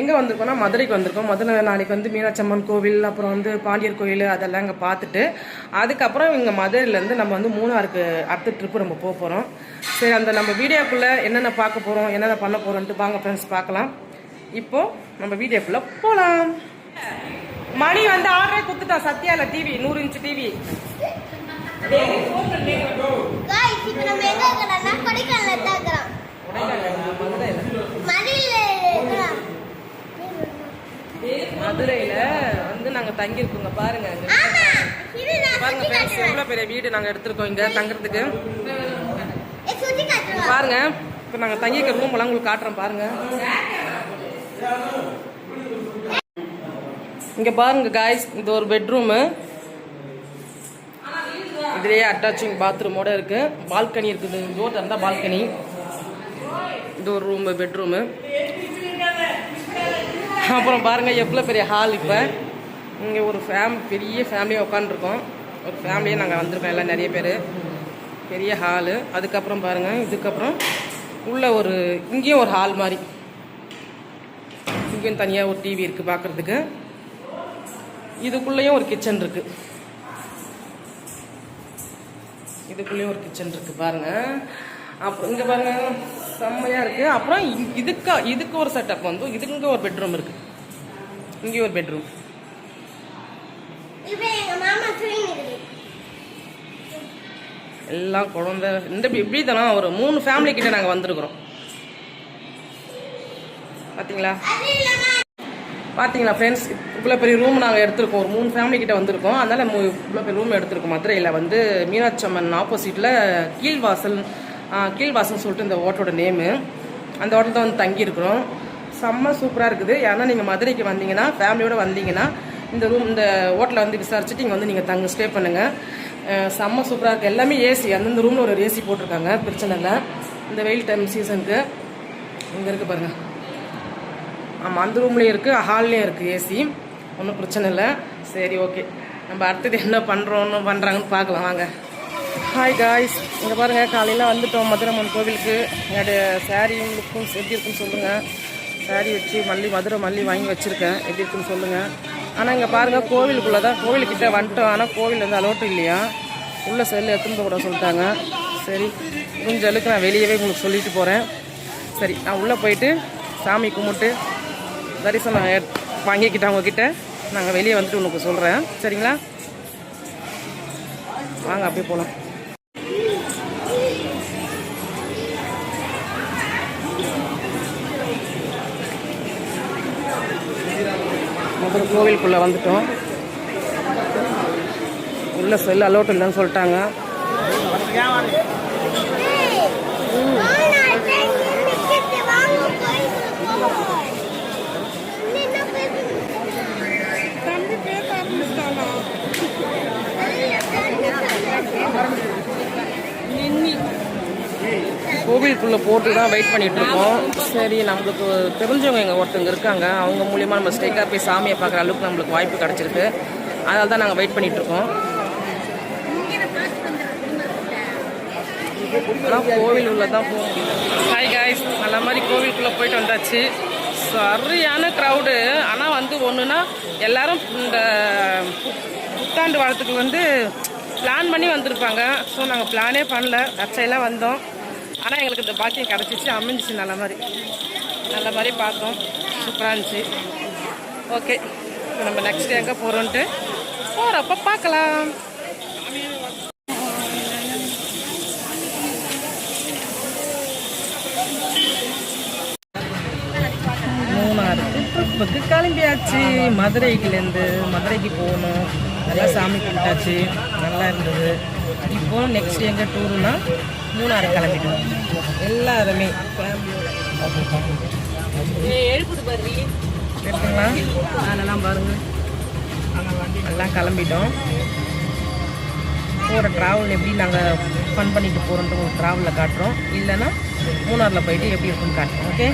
எங்கே வந்திருக்கோம்னா மதுரைக்கு வந்திருக்கோம். மதுரை நாளைக்கு வந்து மீனாட்சி அம்மன் கோவில், அப்புறம் வந்து பாண்டியர் கோவில் அதெல்லாம் இங்கே பார்த்துட்டு அதுக்கப்புறம் இங்கே மதுரையிலேருந்து நம்ம வந்து மூணாருக்கு அடுத்த ட்ரிப்பு நம்ம போக போகிறோம். சரி, அந்த நம்ம வீடியோக்குள்ளே என்னென்ன பார்க்க போகிறோம், என்னென்ன பண்ண போகிறோன்ட்டு வாங்க ஃப்ரெண்ட்ஸ் பார்க்கலாம். இப்போது நம்ம வீடியோக்குள்ளே போகலாம். மணி வந்து 6:30 குத்துட்டான். சத்யால டிவி 100 இன்ச் டிவி. மதுரையில வந்து நாங்க தங்கி இருக்கோங்க. பாருங்க பாருங்க ஃப்ரெண்ட்ஸ், எவ்வளவு பெரிய வீடு நாங்க எடுத்திருக்கோம் இங்க தங்குறதுக்கு. பாருங்க, இப்ப நாங்க தங்கிக்க ரூம் எல்லாம் உங்களுக்கு காட்டுறோம். பாருங்க இங்க பாருங்க காய்ஸ், இது ஒரு பெட்ரூமு. இதுலேயே அட்டாச்சிங் பாத்ரூமோட இருக்கு. பால்கனி இருக்குது. டோர் திறந்தா பால்கனி. இது ஒரு ரூமு, பெட்ரூமு. அப்புறம் பாருங்க எவ்வளோ பெரிய ஹால். இப்போ இங்கே ஒரு பெரிய ஃபேமிலியாக உட்காந்துருக்கோம். ஒரு ஃபேமிலியே நாங்கள் வந்திருக்கோம் எல்லாம் நிறைய பேர். பெரிய ஹாலு. அதுக்கப்புறம் பாருங்க, இதுக்கப்புறம் உள்ள ஒரு இங்கேயும் ஒரு ஹால் மாதிரி. இங்கேயும் தனியாக ஒரு டிவி இருக்குது பார்க்குறதுக்கு. இதுக்குள்ளேயும் ஒரு கிச்சன் இருக்கு. இதுக்குள்ளேயும் ஒரு கிச்சன் இருக்கு பாருங்க. அப்புறம் இங்க பாருங்க செம்மையா இருக்கு. அப்புறம் இதுக்கு ஒரு செட்டப் வந்து இதுக்கு ஒரு பெட்ரூம் இருக்கு. இங்கே ஒரு பெட்ரூம். எல்லாம் குழந்தை இந்த இப்படி தானே ஒரு 3 ஃபேமிலி கிட்ட நாங்கள் வந்திருக்கிறோம். பார்த்தீங்களா ஃப்ரெண்ட்ஸ், இவ்வளோ பெரிய ரூம் நாங்கள் எடுத்திருக்கோம். ஒரு 3 ஃபேமிலி கிட்ட வந்திருக்கோம். அதனால இவ்வளோ பெரிய ரூம் எடுத்திருக்கோம். மதுரையில் வந்து மீனாட்சி அம்மன் ஆப்போசிட்டில் கீழ்வாசல்னு சொல்லிட்டு இந்த ஹோட்டலோட நேமு. அந்த ஹோட்டல் தான் வந்து தங்கியிருக்கிறோம். செம்ம சூப்பராக இருக்குது. ஏன்னா நீங்கள் மதுரைக்கு வந்தீங்கன்னா ஃபேமிலியோடு வந்தீங்கன்னா இந்த ஹோட்டலில் வந்து விசாரிச்சுட்டு இங்கே வந்து நீங்கள் ஸ்டே பண்ணுங்கள். செம்ம சூப்பராக இருக்குது. எல்லாமே ஏசி. அந்தந்த ரூமில் ஒரு ஏசி போட்டிருக்காங்க. பிரச்சனை இல்லை. இந்த வெயில் டைம் சீசனுக்கு இங்கே இருக்குது பாருங்கள். ஆமாம், அந்த ரூம்லேயும் இருக்குது, ஹால்லேயும் இருக்குது ஏசி. ஒன்றும் பிரச்சனை இல்லை. சரி, ஓகே, நம்ம அடுத்தது என்ன பண்ணுறாங்கன்னு பார்க்கலாம் வாங்க. ஹாய் காய்ஸ், இங்கே பாருங்கள், காலையில் வந்துட்டோம் மதுரை அம்மன் கோவிலுக்கு. என்னுடைய சாரீ லுக்கும் எப்படி இருக்குன்னு சொல்லுங்கள். சாரீ வச்சு மதுரை மல்லி வாங்கி வச்சுருக்கேன். எப்படி இருக்குன்னு சொல்லுங்கள். ஆனால் இங்கே பாருங்கள், கோவிலுக்குள்ளே தான், கோவிலுக்கிட்ட வந்துட்டோம். ஆனால் கோவில் வந்து அலோட்டு இல்லையா, உள்ள செல்லு எடுத்துன்னு கூட சொல்லிட்டாங்க. சரி, முடிஞ்ச அளவுக்கு நான் வெளியவே உங்களுக்கு சொல்லிட்டு போகிறேன். சரி, நான் உள்ளே போயிட்டு சாமி கும்பிட்டு தரிசனம் வாங்கிக்கிட்டேன் அவங்கக்கிட்ட. நாங்கள் வெளியே வந்துட்டு உனக்கு சொல்கிறேன். சரிங்களா, வாங்க அப்படியே போகலாம். மதுரை கோவிலுக்குள்ளே வந்துட்டோம். உள்ள செல் அலோட் இல்லைன்னு சொல்லிட்டாங்க. கோவிலுக்குள்ளே போட்டு தான் வெயிட் பண்ணிட்டு இருக்கோம். சரி, நம்மளுக்கு தெரிஞ்சவங்க எங்கள் ஒருத்தவங்க இருக்காங்க. அவங்க மூலியமாக நம்ம ஸ்ட்ரைட்டாக போய் சாமியை பார்க்குற அளவுக்கு நம்மளுக்கு வாய்ப்பு கிடச்சிருக்கு. அதனால தான் நாங்கள் வெயிட் பண்ணிட்டு இருக்கோம். ஆனால் கோவில் உள்ள தான் போக முடியல. ஹாய் காய்ஸ், நல்ல மாதிரி கோவிலுக்குள்ளே போயிட்டு வந்தாச்சு. சரியான க்ரௌடு. ஆனால் வந்து ஒன்றுனா எல்லாரும் இந்த புத்தாண்டு வாழ்த்துக்கு வந்து பிளான் பண்ணி வந்திருப்பாங்க. ஸோ நாங்கள் பிளானே பண்ணல, தற்செயலாக வந்தோம். ஆனால் எங்களுக்கு இந்த பாக்கியம் கிடச்சிச்சு, அமைஞ்சிச்சு. நல்ல மாதிரி பார்த்தோம். சூப்பராக இருந்துச்சு. ஓகே, நம்ம நெக்ஸ்ட் எங்கே போகிறோன்ட்டு போகிறப்ப பார்க்கலாம். மூணாறு ட்ரிப்புக்கு கிளம்பியாச்சு. மதுரைக்கு போகணும். நல்லா சாமி கும்பிட்டாச்சு, நல்லா இருந்தது. இப்போ நெக்ஸ்ட் எங்கே டூருன்னா மூணாறு கிளம்பிட்டோம். எல்லாருமே எடுத்துங்களா, அதெல்லாம் பாருங்க, எல்லாம் கிளம்பிட்டோம். போகிற ட்ராவல் எப்படி நாங்கள் ஃபன் பண்ணிட்டு போகிறோன்ட்டு ஒரு ட்ராவலில் காட்டுறோம். இல்லைன்னா மூணாறில் போயிட்டு எப்படி இருக்குன்னு காட்டுறோம். ஓகே.